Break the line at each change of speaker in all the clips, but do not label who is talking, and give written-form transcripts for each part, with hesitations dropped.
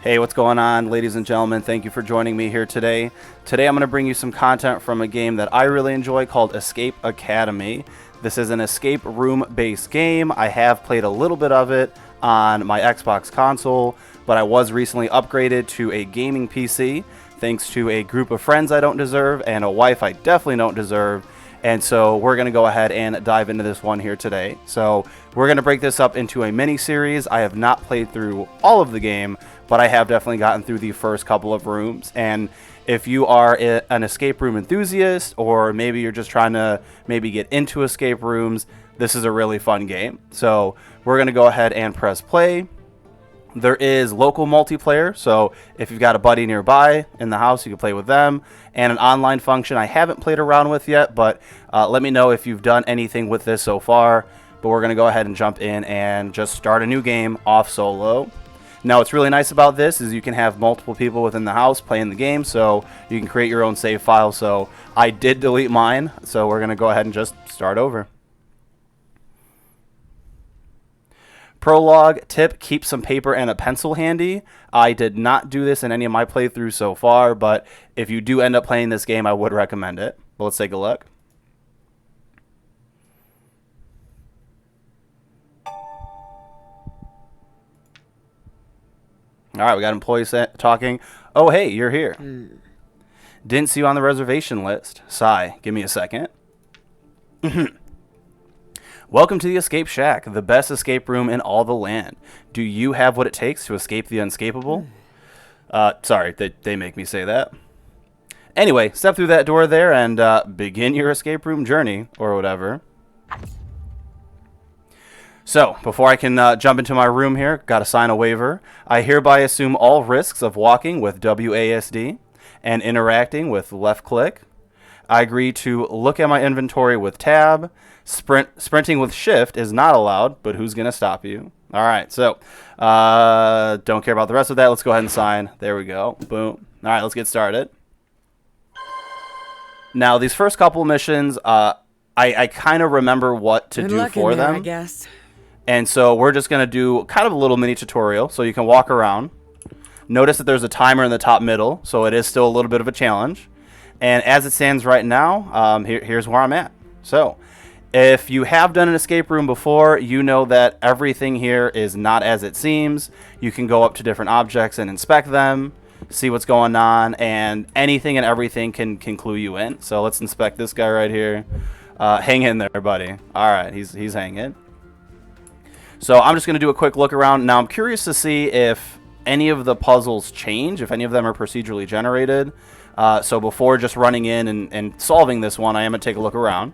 Hey, what's going on, ladies and gentlemen? Thank you for joining me here today. Today I'm going to bring you some content from a game that I really enjoy called Escape Academy. This is an escape room-based game. I have played a little bit of it on my Xbox console, but I was recently upgraded to a gaming PC thanks to a group of friends I don't deserve and a wife I definitely don't deserve. And so we're going to go ahead and dive into this one here today. So we're going to break this up into a mini series. I have not played through all of the game, but I have definitely gotten through the first couple of rooms. And if you are an escape room enthusiast, or maybe you're just trying to maybe get into escape rooms, this is a really fun game. So we're going to go ahead and press play. There is local multiplayer, so if you've got a buddy nearby in the house, you can play with them. And an online function I haven't played around with yet, but let me know if you've done anything with this so far. But we're going to go ahead and jump in and just start a new game off solo. Now, what's really nice about this is you can have multiple people within the house playing the game, so you can create your own save file. So I did delete mine, so we're going to go ahead and just start over. Prologue tip, keep some paper and a pencil handy. I did not do this in any of my playthroughs so far, but if you do end up playing this game, I would recommend it. But let's take a look. All right, we got employees talking. Oh, hey, you're here. Didn't see you on the reservation list. Sigh, give me a second. Welcome to the Escape Shack, the best escape room in all the land. Do you have what it takes to escape the unescapable? Sorry, they make me say that. Anyway, step through that door there and begin your escape room journey, or whatever. So, before I can jump into my room here, gotta sign a waiver. I hereby assume all risks of walking with WASD and interacting with left click. I agree to look at my inventory with tab. Sprinting with shift is not allowed, but who's going to stop you? All right, so don't care about the rest of that. Let's go ahead and sign. There we go. Boom. All right, let's get started. Now, these first couple missions, I kind of remember what to do for them.
I guess.
And so we're just going to do kind of a little mini tutorial so you can walk around. Notice that there's a timer in the top middle, so it is still a little bit of a challenge. And as it stands right now, here's where I'm at. So if you have done an escape room before, you know that everything here is not as it seems. You can go up to different objects and inspect them, see what's going on, and anything and everything can clue you in. So let's inspect this guy right here. Hang in there, buddy. All right, he's hanging. So I'm just going to do a quick look around. Now I'm curious to see if any of the puzzles change, if any of them are procedurally generated. So before just running in and solving this one, I am going to take a look around.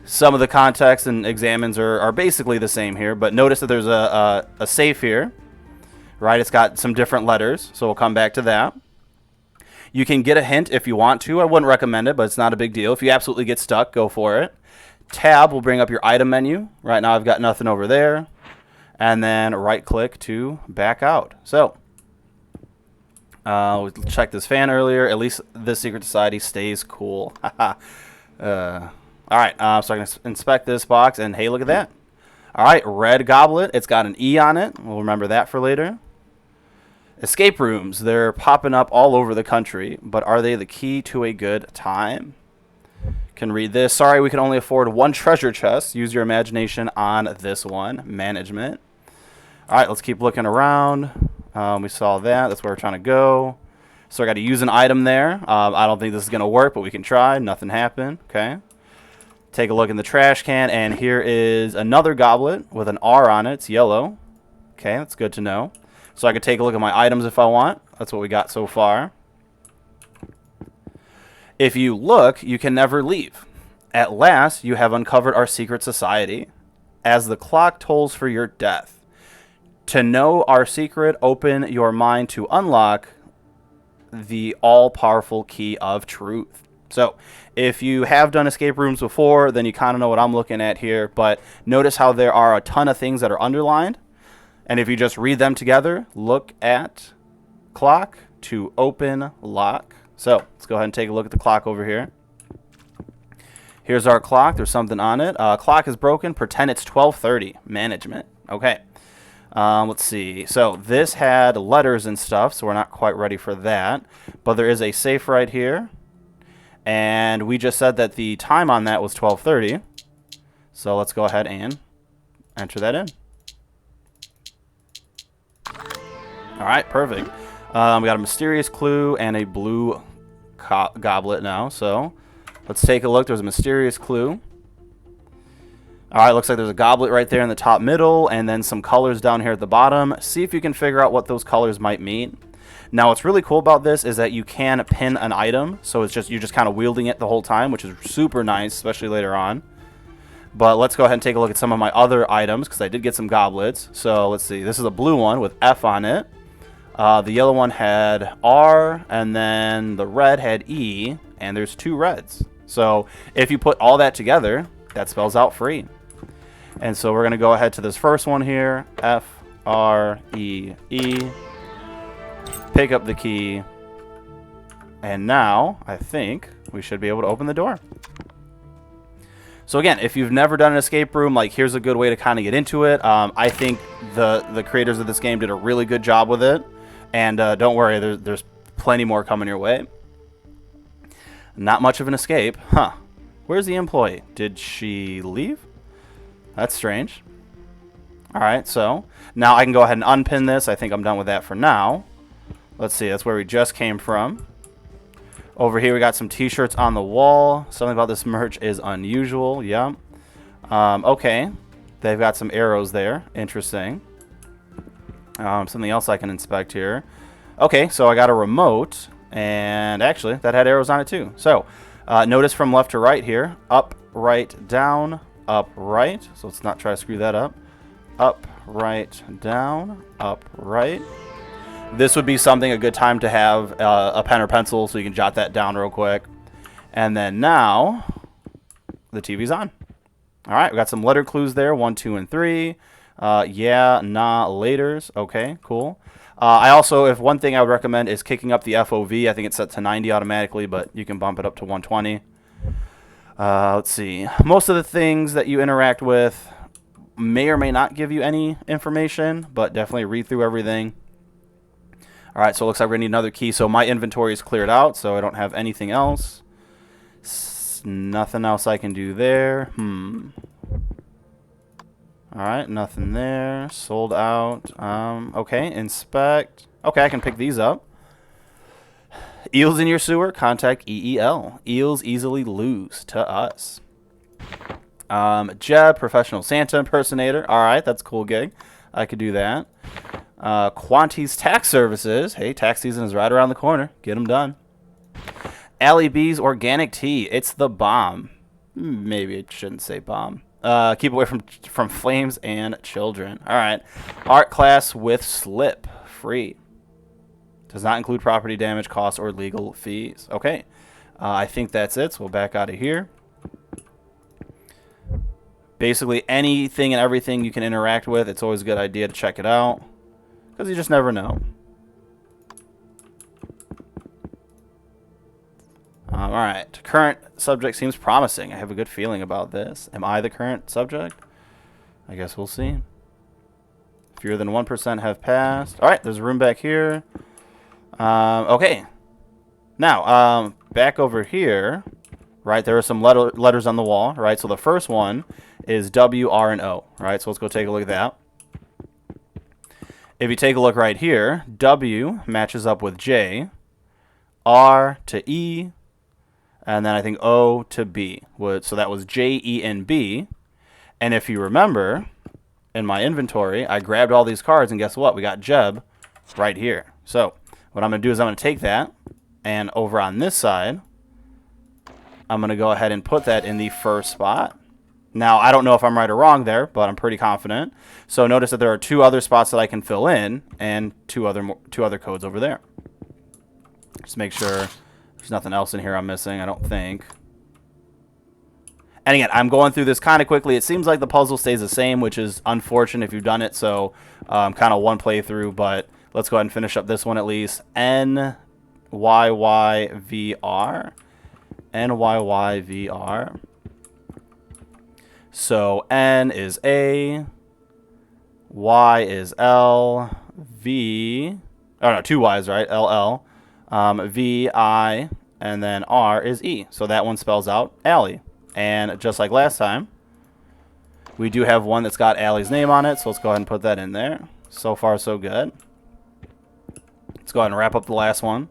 Some of the context and examines are basically the same here, but notice that there's a safe here, right? It's got some different letters, so we'll come back to that. You can get a hint if you want to. I wouldn't recommend it, but it's not a big deal. If you absolutely get stuck, go for it. Tab will bring up your item menu. Right now I've got nothing over there. And then right-click to back out. So we checked this fan earlier. At least this secret society stays cool. All right, so I can inspect this box, and hey, look at that. All right, red goblet. It's got an E on it. We'll remember that for later. Escape rooms. They're popping up all over the country, but are they the key to a good time? Can read this. Sorry, we can only afford one treasure chest. Use your imagination on this one. Management. All right, let's keep looking around. We saw that. That's where we're trying to go. So I got to use an item there. I don't think this is going to work, but we can try. Nothing happened. Okay. Take a look in the trash can, and here is another goblet with an R on it. It's yellow. Okay, that's good to know. So I could take a look at my items if I want. That's what we got so far. If you look, you can never leave. At last, you have uncovered our secret society. As the clock tolls for your death. To know our secret, open your mind to unlock the all-powerful key of truth. So, if you have done escape rooms before, then you kind of know what I'm looking at here. But notice how there are a ton of things that are underlined. And if you just read them together, look at clock to open lock. So, let's go ahead and take a look at the clock over here. Here's our clock. There's something on it. Clock is broken. Pretend it's 12:30. Management. Okay. Let's see. So this had letters and stuff, so we're not quite ready for that. But there is a safe right here. And we just said that the time on that was 12:30. So let's go ahead and enter that in. All right, perfect. We got a mysterious clue and a blue goblet now. So let's take a look. There's a mysterious clue. All right, looks like there's a goblet right there in the top middle and then some colors down here at the bottom. See if you can figure out what those colors might mean. Now, what's really cool about this is that you can pin an item. So it's just you're just kind of wielding it the whole time, which is super nice, especially later on. But let's go ahead and take a look at some of my other items because I did get some goblets. So let's see. This is a blue one with F on it. The yellow one had R, and then the red had E, and there's 2 reds. So if you put all that together, that spells out free. And so we're going to go ahead to this first one here, F-R-E-E, pick up the key, and now I think we should be able to open the door. So again, if you've never done an escape room, like here's a good way to kind of get into it. I think the creators of this game did a really good job with it. And don't worry, there's plenty more coming your way. Not much of an escape. Huh. Where's the employee? Did she leave? That's strange. Alright, so now I can go ahead and unpin this. I think I'm done with that for now. Let's see, that's where we just came from. Over here we got some t-shirts on the wall. Something about this merch is unusual. Yeah. Okay. They've got some arrows there. Interesting. Something else I can inspect here. Okay, so I got a remote, and actually that had arrows on it too. So notice from left to right here, up, right, down, up, right. So let's not try to screw that up. Up, right, down, up, right. This would be something, a good time to have a pen or pencil so you can jot that down real quick. And then now the TV's on. All right, we got some letter clues there, 1, 2, and 3. Yeah, nah, laters. Okay, cool. I also, if one thing I would recommend is kicking up the FOV. I think it's set to 90 automatically, but you can bump it up to 120. Let's see. Most of the things that you interact with may or may not give you any information, but definitely read through everything. All right, so it looks like we're going to need another key. So my inventory is cleared out, so I don't have anything else. Nothing else I can do there. All right, nothing there. Sold out. Okay, inspect. Okay, I can pick these up. Eels in your sewer, contact EEL. Eels easily lose to us. Jeb, professional Santa impersonator. All right, that's a cool gig. I could do that. Quanti's tax services. Hey, tax season is right around the corner. Get them done. Allie B's organic tea. It's the bomb. Maybe it shouldn't say bomb. Keep away from flames and children. All right. Art class with slip. Free. Does not include property damage, costs, or legal fees. Okay. I think that's it. So we'll back out of here. Basically, anything and everything you can interact with, it's always a good idea to check it out. Because you just never know. Alright. Current subject seems promising. I have a good feeling about this. Am I the current subject? I guess we'll see. Fewer than 1% have passed. Alright, there's a room back here. Okay. Now, back over here, right, there are some letters on the wall, right? So the first one is W, R, and O, right? So let's go take a look at that. If you take a look right here, W matches up with J, R to E, and then I think O to B. So that was J, E, and B. And if you remember, in my inventory, I grabbed all these cards, and guess what? We got Jeb right here. So what I'm going to do is I'm going to take that, and over on this side, I'm going to go ahead and put that in the first spot. Now, I don't know if I'm right or wrong there, but I'm pretty confident. So notice that there are 2 other spots that I can fill in, and two other codes over there. Just make sure there's nothing else in here I'm missing, I don't think. And again, I'm going through this kind of quickly. It seems like the puzzle stays the same, which is unfortunate if you've done it. So kind of one playthrough, but let's go ahead and finish up this one at least. NYYVR. NYYVR. So N is A, Y is L, V, oh no, two Y's, right? LL, V, I, and then R is E. So that one spells out Allie. And just like last time, we do have one that's got Allie's name on it, so let's go ahead and put that in there. So far, so good. Let's go ahead and wrap up the last one.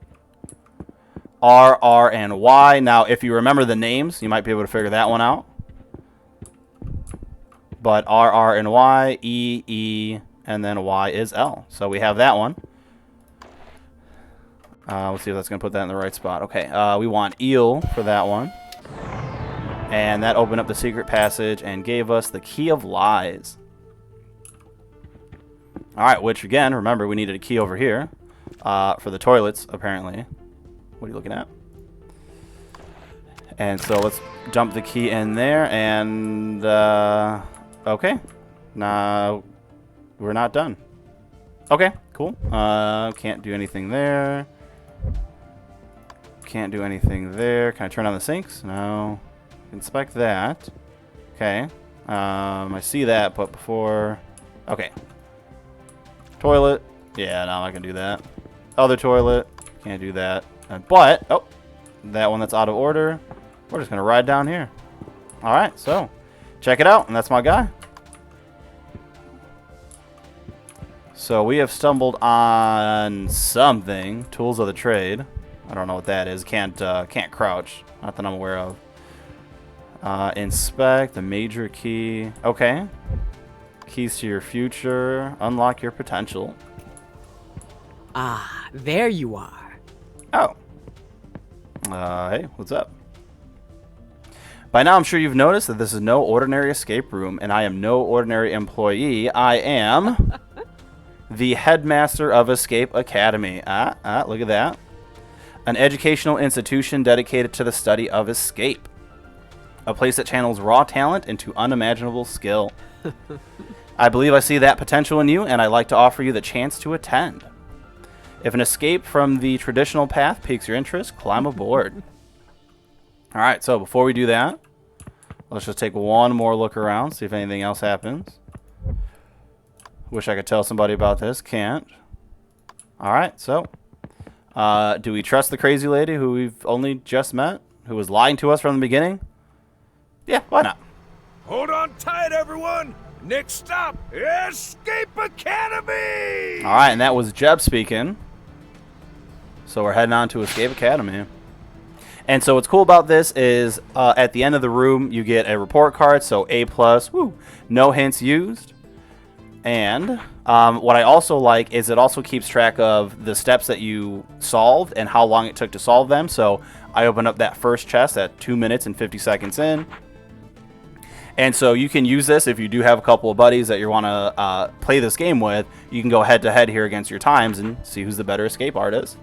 R, R, and Y. Now, if you remember the names, you might be able to figure that one out. But R, R, and Y, E, E, and then Y is L. So we have that one. Let's see if that's going to put that in the right spot. Okay, we want eel for that one. And that opened up the secret passage and gave us the key of lies. Alright, which again, remember we needed a key over here for the toilets, apparently. What are you looking at? And so let's dump the key in there and okay. Now we're not done. Okay, cool. Can't do anything there. Can't do anything there. Can I turn on the sinks? No. Inspect that. Okay. I see that, but before... Okay. Toilet. Yeah, no, I can do that. Other toilet. Can't do that. But, oh, that one that's out of order. We're just going to ride down here. Alright, so, check it out. And that's my guy. So, we have stumbled on something. Tools of the trade. I don't know what that is. Can't crouch. Not that I'm aware of. Inspect the major key. Okay. Keys to your future. Unlock your potential.
Ah, there you are.
Oh. Hey, what's up? By now, I'm sure you've noticed that this is no ordinary escape room, and I am no ordinary employee. I am the headmaster of Escape Academy. Look at that. An educational institution dedicated to the study of escape. A place that channels raw talent into unimaginable skill. I believe I see that potential in you, and I'd like to offer you the chance to attend. If an escape from the traditional path piques your interest, climb aboard. Alright, so before we do that, let's just take one more look around, see if anything else happens. Wish I could tell somebody about this. Can't. Alright, so... do we trust the crazy lady who we've only just met? Who was lying to us from the beginning? Yeah, why not?
Hold on tight, everyone! Next stop, Escape Academy!
Alright, and that was Jeb speaking. So we're heading on to Escape Academy. And so what's cool about this is at the end of the room, you get a report card. So A+, woo, no hints used. And what I also like is it also keeps track of the steps that you solved and how long it took to solve them. So I opened up that first chest at 2 minutes and 50 seconds in. And so you can use this if you do have a couple of buddies that you want to play this game with. You can go head-to-head here against your times and see who's the better escape artist.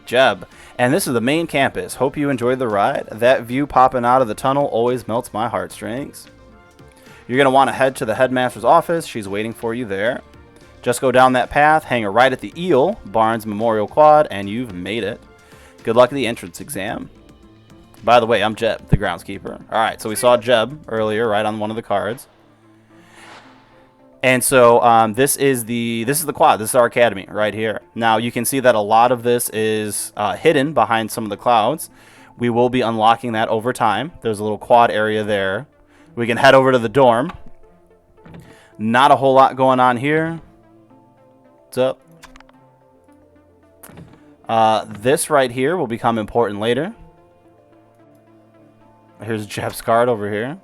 Jeb. And this is the main campus. Hope you enjoyed the ride. That view popping out of the tunnel always melts my heartstrings. You're going to want to head to the headmaster's office. She's waiting for you there. Just go down that path, hang a right at the Eel, Barnes Memorial Quad, and you've made it. Good luck at the entrance exam. By the way, I'm Jeb, the groundskeeper. Alright, so we saw Jeb earlier, right on one of the cards. And so this is the quad. This is our academy right here. Now you can see that a lot of this is hidden behind some of the clouds. We will be unlocking that over time. There's a little quad area there. We can head over to the dorm. Not a whole lot going on here. What's up? This right here will become important later. Here's Jeff's card over here.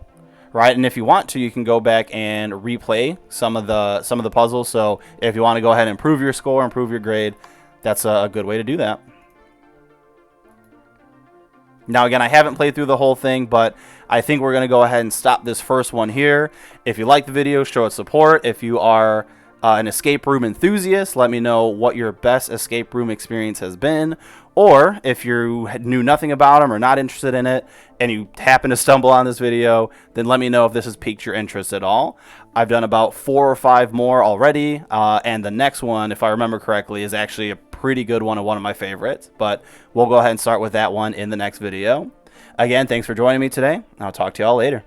Right, and if you want to, you can go back and replay some of the puzzles. So if you want to go ahead and improve your score, improve your grade, that's a good way to do that. Now again, I haven't played through the whole thing, but I think we're going to go ahead and stop this first one here. If you like the video, show it support. If you are an escape room enthusiast, let me know what your best escape room experience has been. Or if you knew nothing about them or not interested in it and you happen to stumble on this video, then let me know if this has piqued your interest at all. I've done about 4 or 5 more already, and the next one, if I remember correctly, is actually a pretty good one and one of my favorites. But we'll go ahead and start with that one in the next video. Again, thanks for joining me today. I'll talk to y'all later.